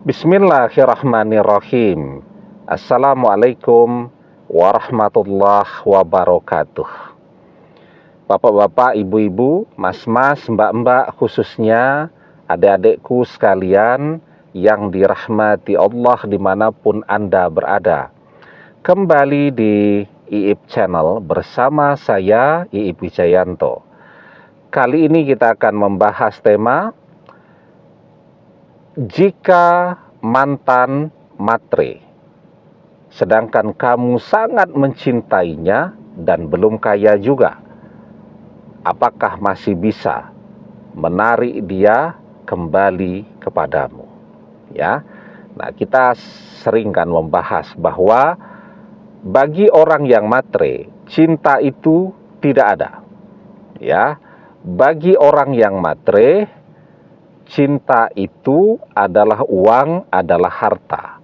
Bismillahirrahmanirrahim. Assalamualaikum warahmatullahi wabarakatuh. Bapak-bapak, ibu-ibu, mas-mas, mbak-mbak, khususnya adik-adikku sekalian yang dirahmati Allah dimanapun Anda berada. Kembali di IIP Channel bersama saya, IIP Wijayanto. Kali ini kita akan membahas tema jika mantan matre, sedangkan kamu sangat mencintainya dan belum kaya juga, apakah masih bisa menarik dia kembali kepadamu? Ya, nah kita sering kan membahas bahwa bagi orang yang matre, cinta itu tidak ada. Ya, bagi orang yang matre, cinta itu adalah uang, adalah harta.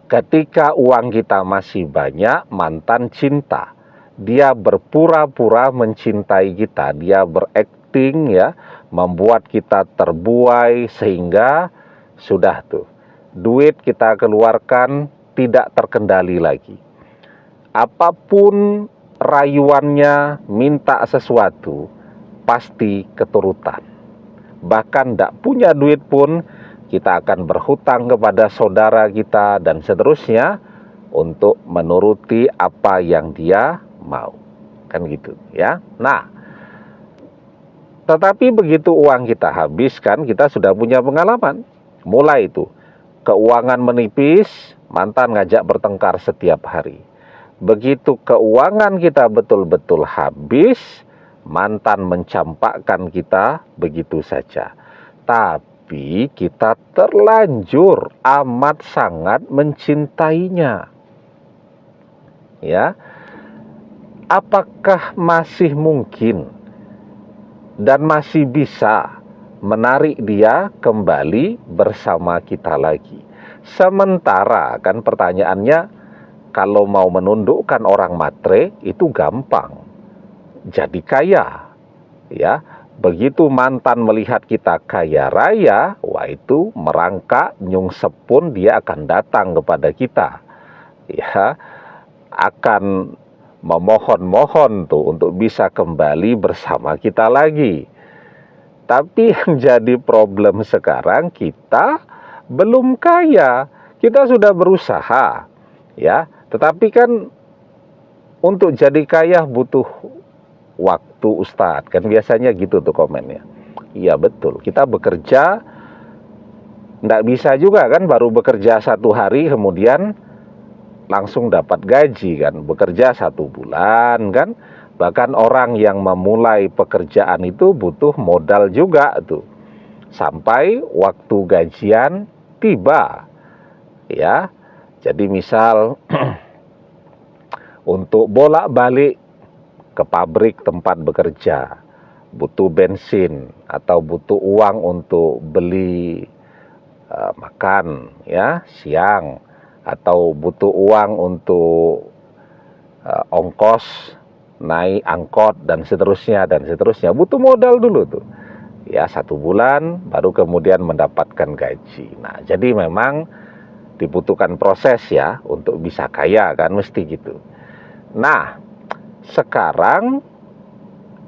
Ketika uang kita masih banyak, mantan cinta. Dia berpura-pura mencintai kita, dia berakting ya, membuat kita terbuai sehingga sudah tuh, duit kita keluarkan tidak terkendali lagi. Apapun rayuannya, minta sesuatu, pasti keturutan. Bahkan tidak punya duit pun, kita akan berhutang kepada saudara kita dan seterusnya untuk menuruti apa yang dia mau. Kan gitu ya. Nah, tetapi begitu uang kita habis kan, kita sudah punya pengalaman. Mulai itu, keuangan menipis, mantan ngajak bertengkar setiap hari. Begitu keuangan kita betul-betul habis, mantan mencampakkan kita begitu saja. Tapi kita terlanjur amat sangat mencintainya. Ya, apakah masih mungkin dan masih bisa menarik dia kembali bersama kita lagi? Sementara kan pertanyaannya, kalau mau menundukkan orang matre itu gampang, jadi kaya. Ya, begitu mantan melihat kita kaya raya, wah itu merangkak nyungsep pun dia akan datang kepada kita. Ya, akan memohon-mohon tuh untuk bisa kembali bersama kita lagi. Tapi yang jadi problem sekarang, kita belum kaya, kita sudah berusaha, ya. Tetapi kan untuk jadi kaya butuh waktu, Ustadz. Kan biasanya gitu tuh komennya. Iya betul, kita bekerja, tidak bisa juga kan baru bekerja 1 hari kemudian langsung dapat gaji kan. Bekerja 1 bulan kan. Bahkan orang yang memulai pekerjaan itu butuh modal juga tuh, sampai waktu gajian tiba. Ya, jadi misal untuk bolak-balik ke pabrik tempat bekerja, butuh bensin atau butuh uang untuk beli makan ya siang, atau butuh uang untuk ongkos naik angkot dan seterusnya, butuh modal dulu tuh ya, 1 bulan baru kemudian mendapatkan gaji. Nah, jadi memang dibutuhkan proses ya untuk bisa kaya kan, mesti gitu. Nah, sekarang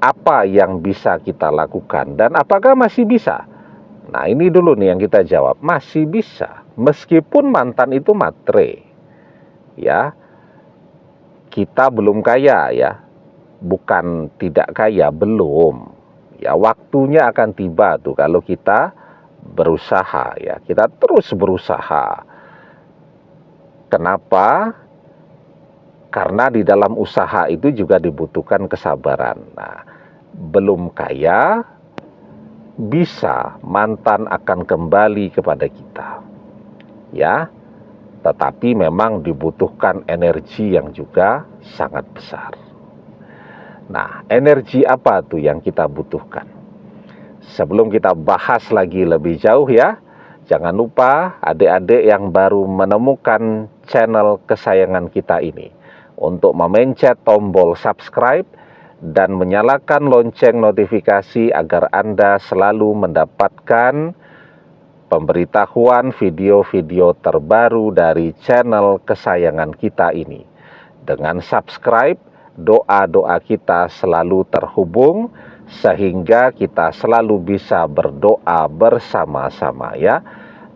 apa yang bisa kita lakukan dan apakah masih bisa? Nah, ini dulu nih yang kita jawab, masih bisa. Meskipun mantan itu matre, ya, kita belum kaya ya, bukan tidak kaya, belum. Ya, waktunya akan tiba tuh kalau kita berusaha ya, kita terus berusaha. Kenapa? Karena di dalam usaha itu juga dibutuhkan kesabaran. Nah, belum kaya, bisa mantan akan kembali kepada kita. Ya, tetapi memang dibutuhkan energi yang juga sangat besar. Nah, energi apa tuh yang kita butuhkan? Sebelum kita bahas lagi lebih jauh ya, jangan lupa adik-adik yang baru menemukan channel kesayangan kita ini untuk memencet tombol subscribe dan menyalakan lonceng notifikasi agar Anda selalu mendapatkan pemberitahuan video-video terbaru dari channel kesayangan kita ini. Dengan subscribe, doa-doa kita selalu terhubung sehingga kita selalu bisa berdoa bersama-sama ya.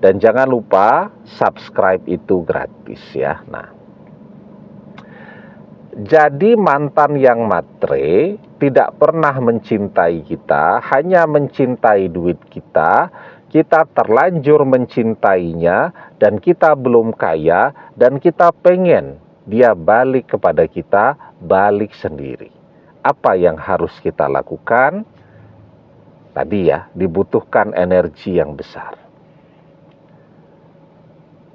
Dan jangan lupa subscribe itu gratis ya. Nah, jadi mantan yang matre tidak pernah mencintai kita, hanya mencintai duit kita. Kita terlanjur mencintainya dan kita belum kaya dan kita pengen dia balik kepada kita, balik sendiri. Apa yang harus kita lakukan? Tadi ya, dibutuhkan energi yang besar.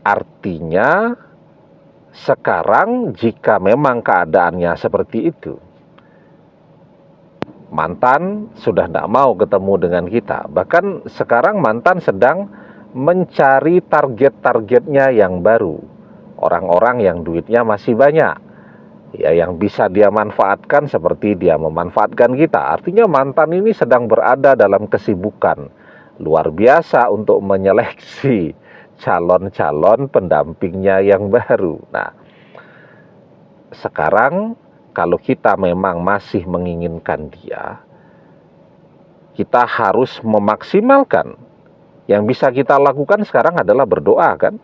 Artinya, sekarang jika memang keadaannya seperti itu, mantan sudah tidak mau ketemu dengan kita. Bahkan sekarang mantan sedang mencari target-targetnya yang baru. Orang-orang yang duitnya masih banyak. Ya, yang bisa dia manfaatkan seperti dia memanfaatkan kita. Artinya mantan ini sedang berada dalam kesibukan luar biasa untuk menyeleksi calon-calon pendampingnya yang baru. Nah, sekarang kalau kita memang masih menginginkan dia, kita harus memaksimalkan. Yang bisa kita lakukan sekarang adalah berdoa kan.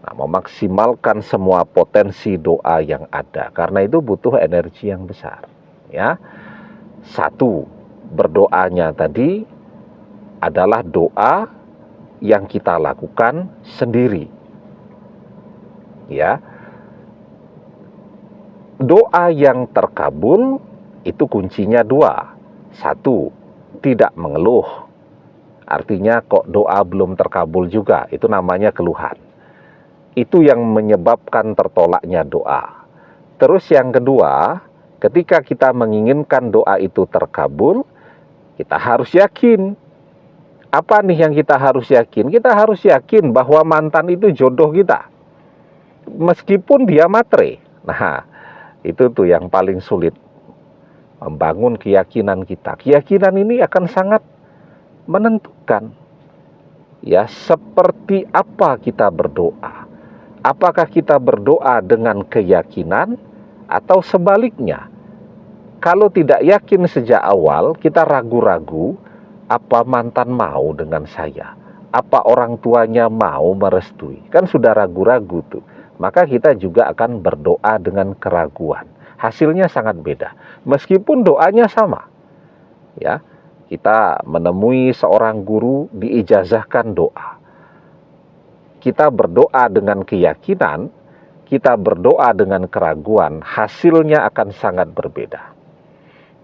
Nah, memaksimalkan semua potensi doa yang ada. Karena itu butuh energi yang besar. Ya, satu, berdoanya tadi adalah doa yang kita lakukan sendiri. Ya, doa yang terkabul itu kuncinya dua. Satu, tidak mengeluh. Artinya kok doa belum terkabul juga, itu namanya keluhan. Itu yang menyebabkan tertolaknya doa. Terus yang kedua, ketika kita menginginkan doa itu terkabul, kita harus yakin. Apa nih yang kita harus yakin? Kita harus yakin bahwa mantan itu jodoh kita. Meskipun dia matre. Nah, itu tuh yang paling sulit. Membangun keyakinan kita. Keyakinan ini akan sangat menentukan. Ya, seperti apa kita berdoa. Apakah kita berdoa dengan keyakinan atau sebaliknya? Kalau tidak yakin sejak awal, kita ragu-ragu, apa mantan mau dengan saya? Apa orang tuanya mau merestui? Kan sudah ragu-ragu tuh. Maka kita juga akan berdoa dengan keraguan. Hasilnya sangat beda. Meskipun doanya sama. Ya, kita menemui seorang guru diijazahkan doa. Kita berdoa dengan keyakinan, kita berdoa dengan keraguan, hasilnya akan sangat berbeda.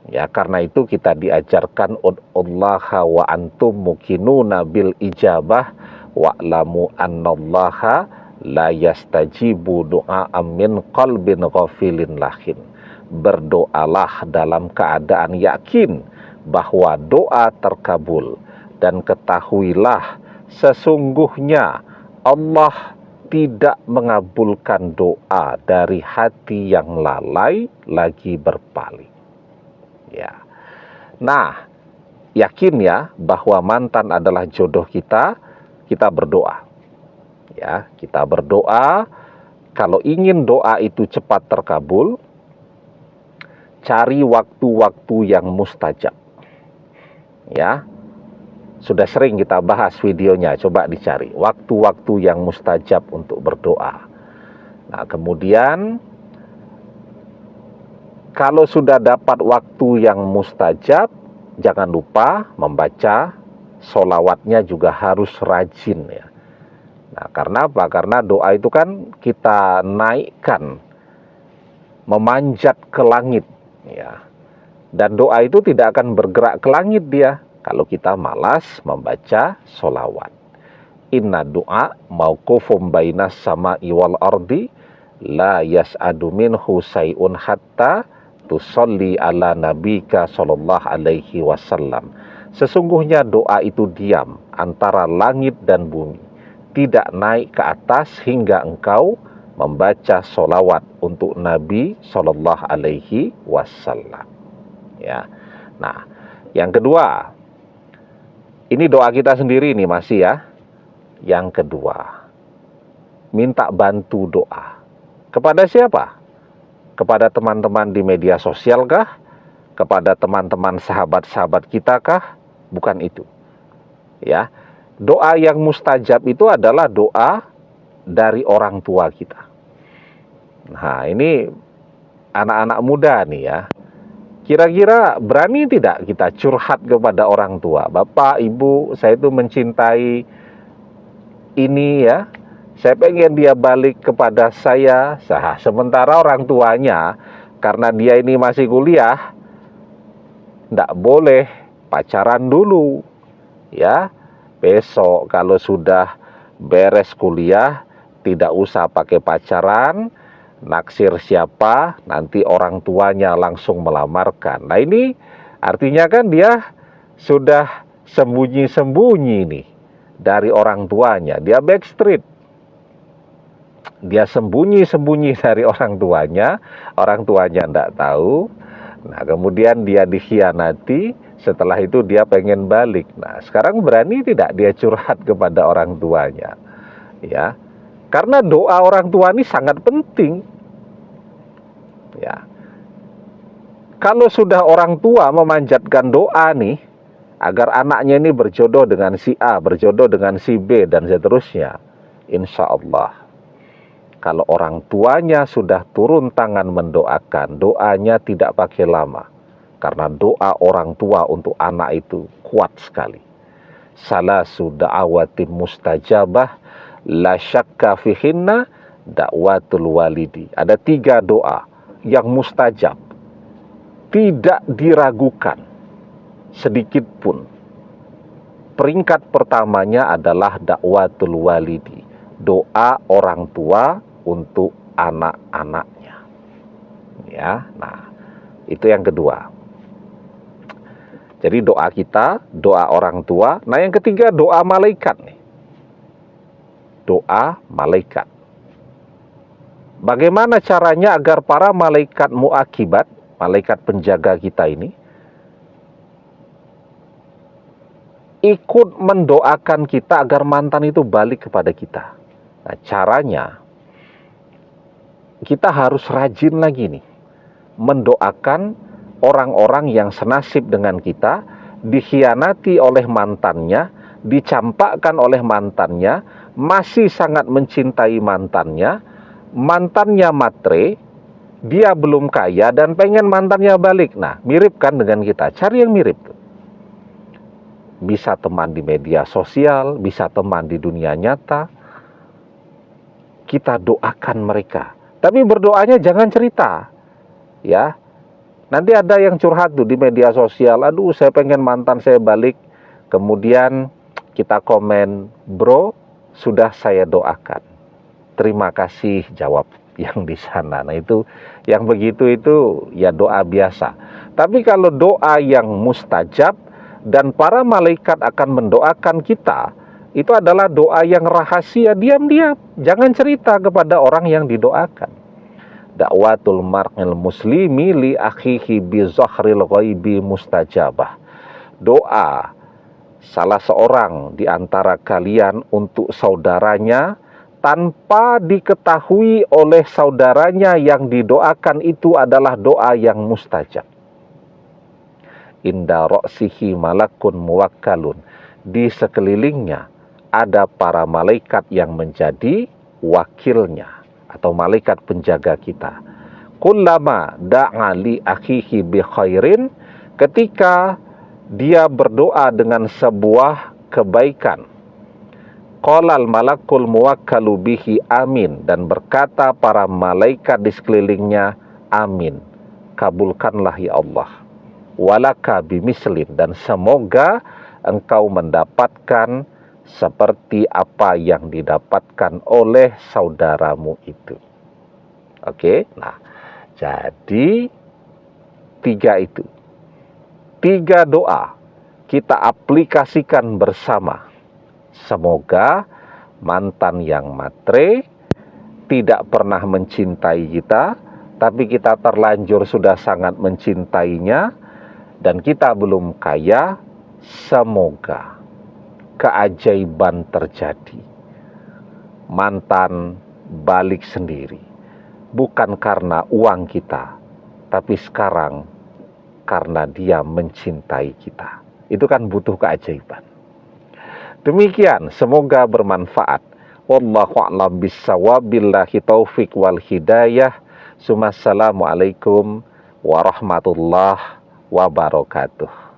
Ya, karena itu kita diajarkan ud'ullaha wa antum muqinuna bil ijabah wa'lamu annallaha la yastajibu du'a'am min qalbin ghafilin lahin. Berdoalah dalam keadaan yakin bahwa doa terkabul, dan ketahuilah sesungguhnya Allah tidak mengabulkan doa dari hati yang lalai lagi berpaling. Ya. Nah, yakin ya bahwa mantan adalah jodoh kita, kita berdoa. Ya, kita berdoa. Kalau ingin doa itu cepat terkabul, cari waktu-waktu yang mustajab. Ya. Sudah sering kita bahas videonya, coba dicari waktu-waktu yang mustajab untuk berdoa. Nah, kemudian kalau sudah dapat waktu yang mustajab, jangan lupa membaca sholawatnya juga harus rajin ya. Nah, karena apa? Karena doa itu kan kita naikkan, memanjat ke langit ya. Dan doa itu tidak akan bergerak ke langit dia kalau kita malas membaca sholawat. Inna doa mauqufum bainas sama'i wal ardi la yas'adu minhu say'un hatta tusalli ala nabika sallallahu alaihi wasallam. Sesungguhnya doa itu diam antara langit dan bumi, tidak naik ke atas hingga engkau membaca sholawat untuk Nabi sallallahu alaihi wasallam. Ya. Nah, yang kedua, ini doa kita sendiri nih masih ya. Yang kedua, minta bantu doa. Kepada siapa? Kepada teman-teman di media sosial kah? Kepada teman-teman sahabat-sahabat kita kah? Bukan itu. Ya. Doa yang mustajab itu adalah doa dari orang tua kita. Nah, ini anak-anak muda nih ya. Kira-kira berani tidak kita curhat kepada orang tua? Bapak, Ibu, saya itu mencintai ini ya. Saya pengen dia balik kepada saya. Sementara orang tuanya, karena dia ini masih kuliah, tidak boleh pacaran dulu. Ya, besok kalau sudah beres kuliah, tidak usah pakai pacaran, naksir siapa, nanti orang tuanya langsung melamarkan. Nah ini artinya kan dia sudah sembunyi-sembunyi nih dari orang tuanya. Dia backstreet. Dia sembunyi-sembunyi dari orang tuanya tidak tahu. Nah kemudian dia dikhianati, setelah itu dia pengen balik. Nah sekarang berani tidak dia curhat kepada orang tuanya? Ya, karena doa orang tua ini sangat penting. Ya. Kalau sudah orang tua memanjatkan doa nih agar anaknya ini berjodoh dengan si A, berjodoh dengan si B dan seterusnya, insya Allah kalau orang tuanya sudah turun tangan mendoakan, doanya tidak pakai lama. Karena doa orang tua untuk anak itu kuat sekali. Salasu da'awatin mustajabah la syakka fihinna da'watul walidi. Ada 3 doa yang mustajab, tidak diragukan sedikit pun. Peringkat pertamanya adalah da'watul walidi, doa orang tua untuk anak-anaknya. Ya, nah itu yang kedua. Jadi doa kita, doa orang tua. Nah yang ketiga doa malaikat nih. Doa malaikat. Bagaimana caranya agar para malaikat muakibat, malaikat penjaga kita ini, ikut mendoakan kita agar mantan itu balik kepada kita? Nah caranya, kita harus rajin lagi nih, mendoakan orang-orang yang senasib dengan kita, dikhianati oleh mantannya, dicampakkan oleh mantannya, masih sangat mencintai mantannya, mantannya matre, dia belum kaya dan pengen mantannya balik. Nah, mirip kan dengan kita, cari yang mirip. Bisa teman di media sosial, bisa teman di dunia nyata, kita doakan mereka. Tapi berdoanya jangan cerita. Ya. Nanti ada yang curhat tuh di media sosial, aduh saya pengen mantan saya balik. Kemudian kita komen, bro, sudah saya doakan. Terima kasih, jawab yang di sana. Nah itu, yang begitu itu ya doa biasa. Tapi kalau doa yang mustajab dan para malaikat akan mendoakan kita, itu adalah doa yang rahasia, diam-diam. Jangan cerita kepada orang yang didoakan. Da'watul mar'il muslimi li akhihi bi zahril ghaibi mustajabah. Doa salah seorang di antara kalian untuk saudaranya tanpa diketahui oleh saudaranya yang didoakan itu adalah doa yang mustajab. Inda ra'sihi malakun muwakkalun. Di sekelilingnya ada para malaikat yang menjadi wakilnya atau malaikat penjaga kita. Kullama da'a li akhihi bi khairin, ketika dia berdoa dengan sebuah kebaikan, qalal malakul muwakkalu bihi amin, dan berkata para malaikat di sekelilingnya, amin, kabulkanlah ya Allah, walaka bimislin, dan semoga engkau mendapatkan seperti apa yang didapatkan oleh saudaramu itu. Oke, nah jadi 3 itu, 3 doa kita aplikasikan bersama. Semoga mantan yang matre tidak pernah mencintai kita, tapi kita terlanjur sudah sangat mencintainya, dan kita belum kaya. Semoga keajaiban terjadi. mantan balik sendiri. Bukan karena uang kita, tapi sekarang karena dia mencintai kita. Itu kan butuh keajaiban. Demikian, semoga bermanfaat. Wallahu a'lam bishawab, billahi taufik wal hidayah. Assalamualaikum warahmatullahi wabarakatuh.